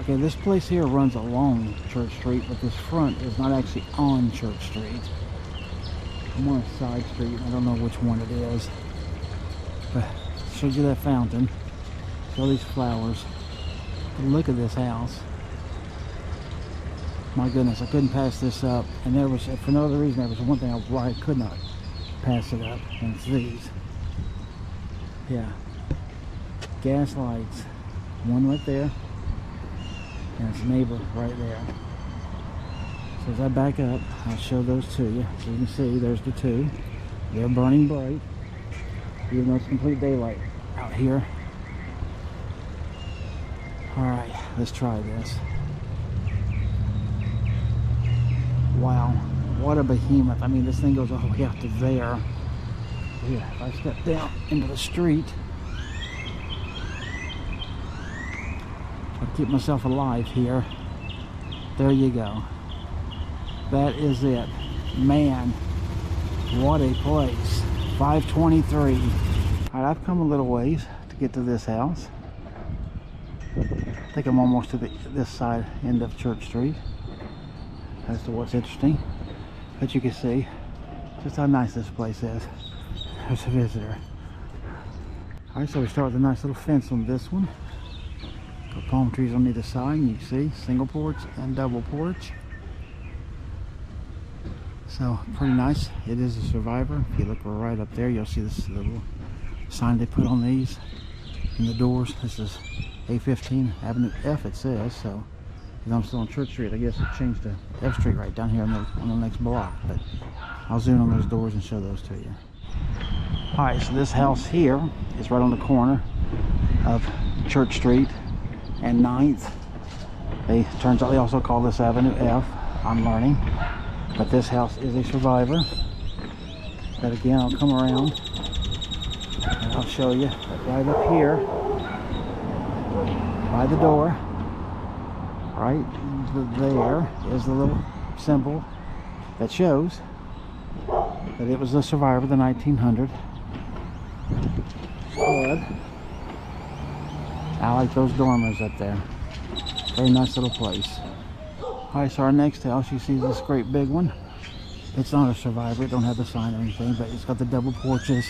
Okay, this place here runs along Church Street, but this front is not actually on Church Street. I'm on a side street. I don't know which one it is. But I showed you that fountain. All these flowers. But look at this house. My goodness, I couldn't pass this up. And there was, for no other reason, there was one thing why I could not pass it up. And it's these. Yeah. Gas lights. One right there. And its neighbor right there. So as I back up, I'll show those to you. So you can see there's the two. They're burning bright. Even though it's complete daylight out here. Alright, let's try this. Wow, what a behemoth. I mean, this thing goes all the way out to there. Yeah, if I step down into the street, I'll keep myself alive here. There you go. That is it. Man, what a place. 523. Alright, I've come a little ways to get to this house. I think I'm almost to this side end of Church Street. As to what's interesting. But you can see just how nice this place is as a visitor. Alright, so we start with a nice little fence on this one. Got palm trees on either side, and you can see single porch and double porch. So pretty nice. It is a survivor. If you look right up there, you'll see this little sign they put on these in the doors. This is A15 Avenue F, it says. So I'm still on Church Street. I guess it changed to F Street right down here on the next block. But I'll zoom on those doors and show those to you. Alright, so this house here is right on the corner of Church Street and 9th. Turns out they also call this Avenue F. I'm learning. But this house is a survivor. But again, I'll come around and I'll show you right up here by the door. Right there is the little symbol that shows that it was a survivor of the 1900 flood. I like those dormers up there. Very nice little place. Alright, so our next house, you see this great big one. It's not a survivor, it don't have the sign or anything, but it's got the double porches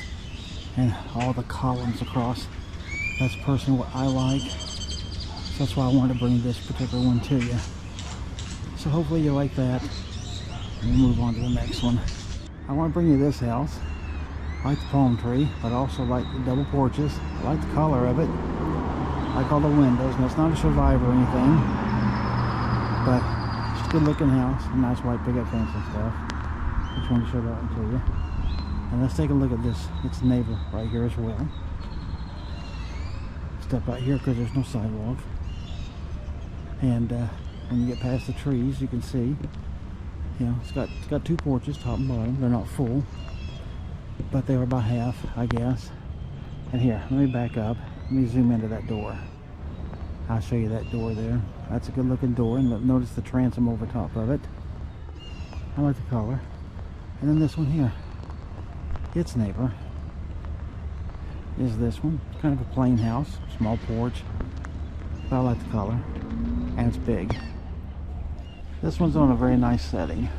and all the columns across. That's personally what I like. So that's why I wanted to bring this particular one to you. So hopefully you like that. And we'll move on to the next one. I want to bring you this house. I like the palm tree, but I also like the double porches. I like the color of it. I like all the windows. And it's not a survivor or anything, but it's a good looking house. A nice white picket fence and stuff. Just wanted to show that one to you. And let's take a look at this. It's the neighbor right here as well. Step out here because there's no sidewalk. And when you get past the trees, you can see, you know, it's got two porches, top and bottom. They're not full, but they are about half, I guess. And here, let me back up. Let me zoom into that door. I'll show you that door there. That's a good looking door, and notice the transom over top of it. I like the color. And then this one here, its neighbor is this one. It's kind of a plain house, small porch, but I like the color, and it's big. This one's on a very nice setting.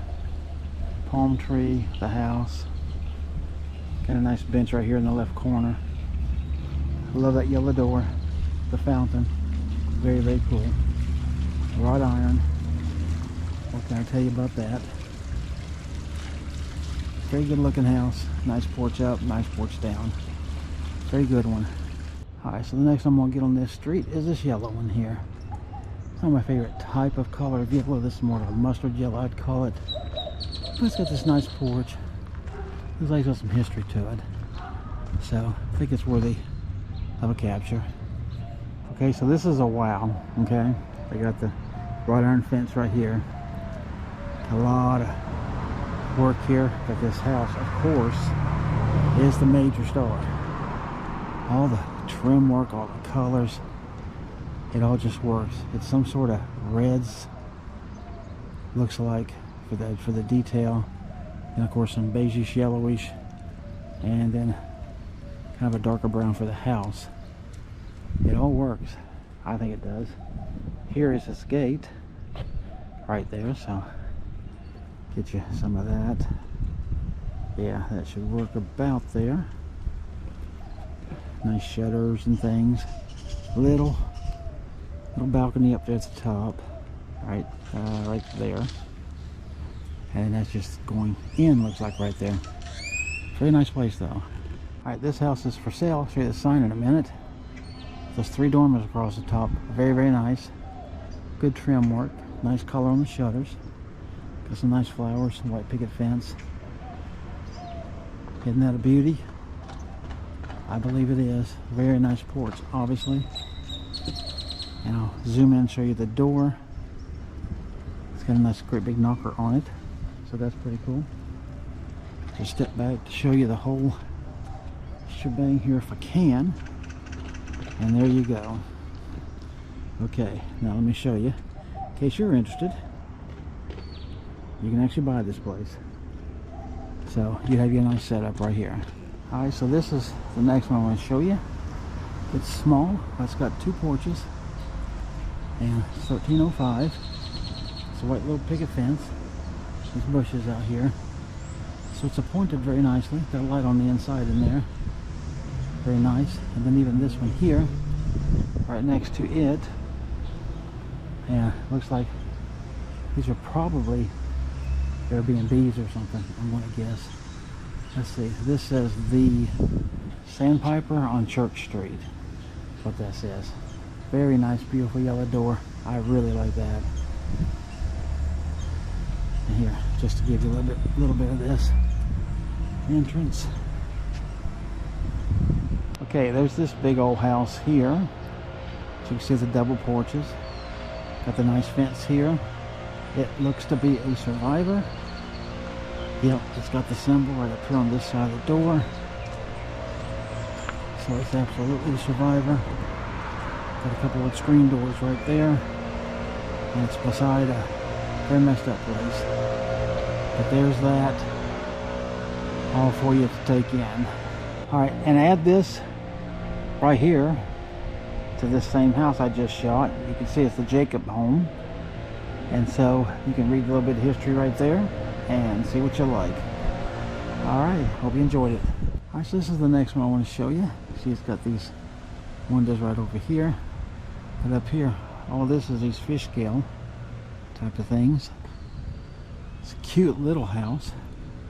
Palm tree, the house. Got a nice bench right here in the left corner. I love that yellow door, the fountain. Very, very cool. Wrought iron. What can I tell you about that? Very good looking house. Nice porch up, nice porch down. Very good one. Alright, so the next I'm going to get on this street is this yellow one here. It's not my favorite type of color of yellow. This is more of a mustard yellow, I'd call it. But it's got this nice porch. Looks like it's got some history to it. So, I think it's worthy of a capture. Okay, so this is a wow, okay? They got the wrought iron fence right here. A lot of work here, but this house, of course, is the major star. All the trim work, all the colors, it all just works. It's some sort of reds, looks like, for the detail, and of course some beigeish yellowish, and then kind of a darker brown for the house. It all works. I think it does. here is his gate right there, so get you some of that. Yeah, that should work about there. Nice shutters and things. Little balcony up there at the top, right there, and that's just going in, looks like, right there. Very nice place though. Alright, this house is for sale. I'll show you the sign in a minute. There's 3 dormers across the top. Very, very nice. Good trim work. Nice color on the shutters. Got some nice flowers, some white picket fence. Isn't that a beauty? I believe it is. Very nice porch, obviously. And I'll zoom in and show you the door. It's got a nice great big knocker on it, so that's pretty cool. Just step back to show you the whole shebang here if I can. And there you go. Okay, now let me show you. In case you're interested, you can actually buy this place. So you have your nice setup right here. Alright, so this is the next one I want to show you. It's small, but it's got 2 porches. And it's 1305. It's a white little picket fence. There's bushes out here. So it's appointed very nicely. Got a light on the inside in there. Very nice. And then even this one here, right next to it. Yeah, looks like these are probably Airbnbs or something, I'm going to guess. Let's see. This says the Sandpiper on Church Street. That's what that says. Very nice, beautiful yellow door. I really like that. And here, just to give you a little bit of this entrance. Okay, there's this big old house here. So you can see the double porches. Got the nice fence here. It looks to be a Survivor. Yep, it's got the symbol right up here on this side of the door. So it's absolutely a Survivor. Got a couple of screen doors right there. And it's beside a very messed up place. But there's that. All for you to take in. Alright, and add this right here to this same house I just shot. You can see it's the Jacob home. And so you can read a little bit of history right there and see what you like. Alright, hope you enjoyed it. Alright, so this is the next one I want to show you. See, it's got these windows right over here. And up here, all this is these fish scale type of things. It's a cute little house.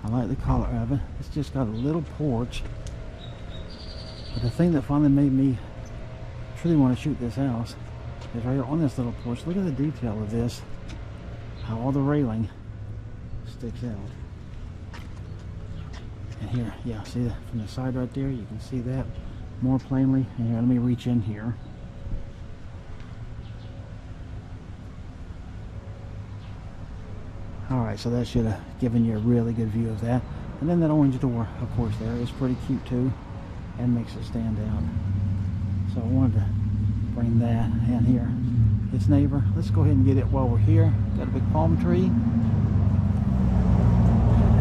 I like the color of it. It's just got a little porch. But the thing that finally made me truly want to shoot this house is right on this little porch. Look at the detail of this. How all the railing sticks out. And here, yeah, see that from the side right there? You can see that more plainly. And here, let me reach in here. Alright, so that should have given you a really good view of that. And then that orange door, of course, there is pretty cute too, and makes it stand out. So I wanted to bring that in here. Its neighbor. Let's go ahead and get it while we're here. Got a big palm tree.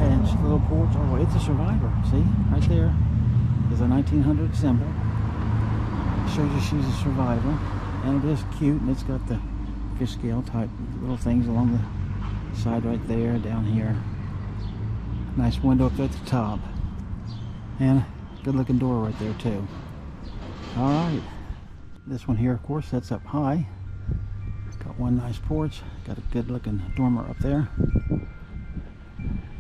And it's a little porch. Oh, it's a Survivor. See? Right there is a 1900 symbol. Shows you she's a Survivor. And it is cute. And it's got the fish scale type little things along the side right there, down here. Nice window up there at the top. And good looking door right there too. Alright. This one here, of course, sets up high. Got one nice porch. Got a good looking dormer up there.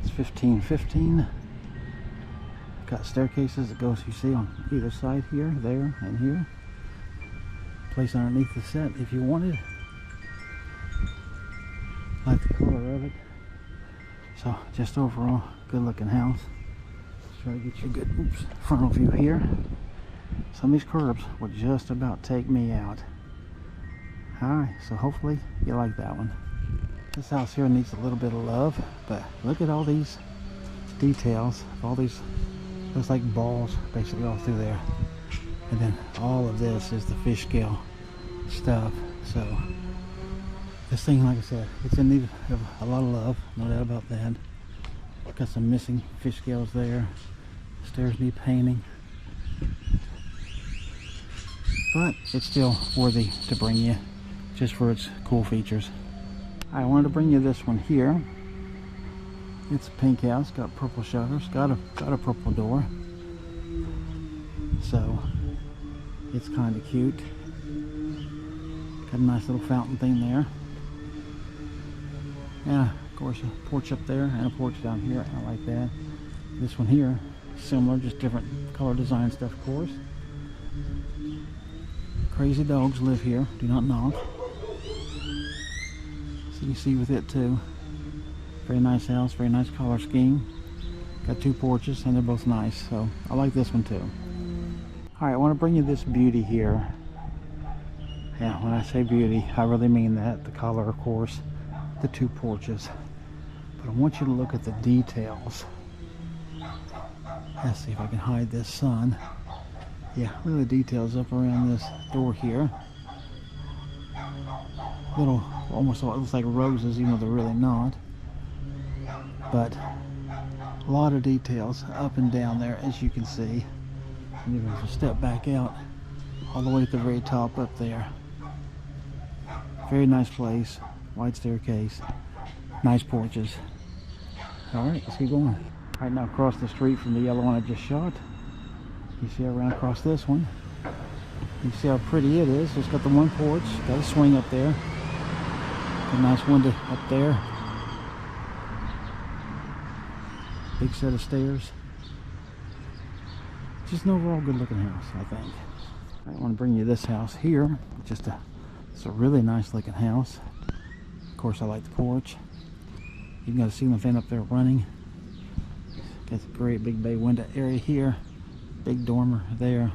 It's 1515. Got staircases that goes, you see, on either side here, there, and here. Place underneath the set if you wanted. Like the color of it. So, just overall, good looking house. Let's try to get you a good frontal view here. Some of these curbs will just about take me out. Alright, so hopefully you like that one. This house here needs a little bit of love, but look at all these details. All these, looks like balls basically all through there. And then all of this is the fish scale stuff. So this thing, like I said, it's in need of a lot of love, no doubt about that. Got some missing fish scales there. Stairs need painting. But it's still worthy to bring you just for its cool features. I wanted to bring you this one here. It's a pink house, got purple shutters, got a purple door. So it's kind of cute. Got a nice little fountain thing there. Yeah, of course a porch up there and a porch down here. I like that. This one here, similar, just different color design stuff, of course. Crazy dogs live here. Do not knock. So you see with it too. Very nice house, very nice color scheme. Got two porches and they're both nice, so I like this one too. Alright, I want to bring you this beauty here. Yeah, when I say beauty, I really mean that. The color, of course, the two porches. But I want you to look at the details. Let's see if I can hide this sun. Yeah, look at the details up around this door here. Little, almost looks like roses, even though they're really not. But a lot of details up and down there, as you can see. And even if you step back out, all the way at the very top up there. Very nice place, wide staircase, nice porches. Alright, let's keep going. Right now across the street from the yellow one I just shot, you see around across this one. You see how pretty it is. It's got the one porch, got a swing up there, a nice window up there, big set of stairs. Just an overall good looking house, I think. I want to bring you this house here. It's a really nice looking house. Of course I like the porch. You've got a ceiling fan up there running. Got a great big bay window area here. Big dormer there.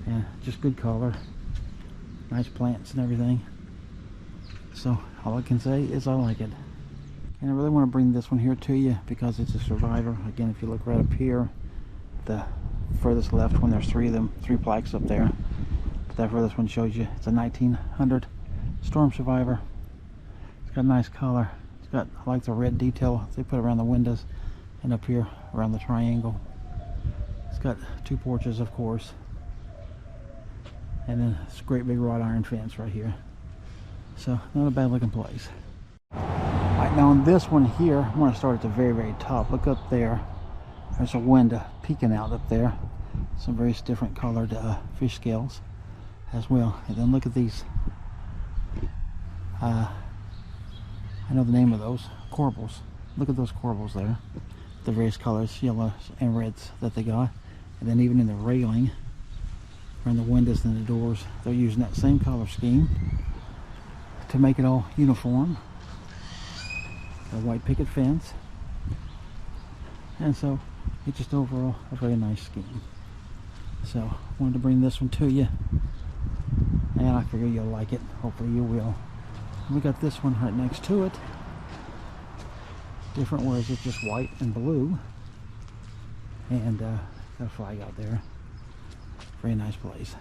And just good color. Nice plants and everything. So all I can say is I like it. And I really want to bring this one here to you because it's a survivor. Again, if you look right up here, the furthest left one, there's three of them, 3 plaques up there. But that furthest one shows you it's a 1900 storm survivor. It's got a nice color. I like the red detail they put around the windows and up here around the triangle. It's got 2 porches, of course, and then it's a great big wrought iron fence right here. So not a bad looking place. Right now on this one here, I want to start at the very, very top. Look up there. There's a window peeking out up there. Some various different colored fish scales as well. And then look at these. I know the name of those. Corbels. Look at those corbels there. The various colors, yellows and reds that they got. And then even in the railing, around the windows and the doors, they're using that same color scheme to make it all uniform. Got a white picket fence. And so it's just overall a very nice scheme. So I wanted to bring this one to you, and I figure you'll like it. Hopefully you will. And we got this one right next to it. Different, whereas it's just white and blue. And got a flag out there. Very nice place.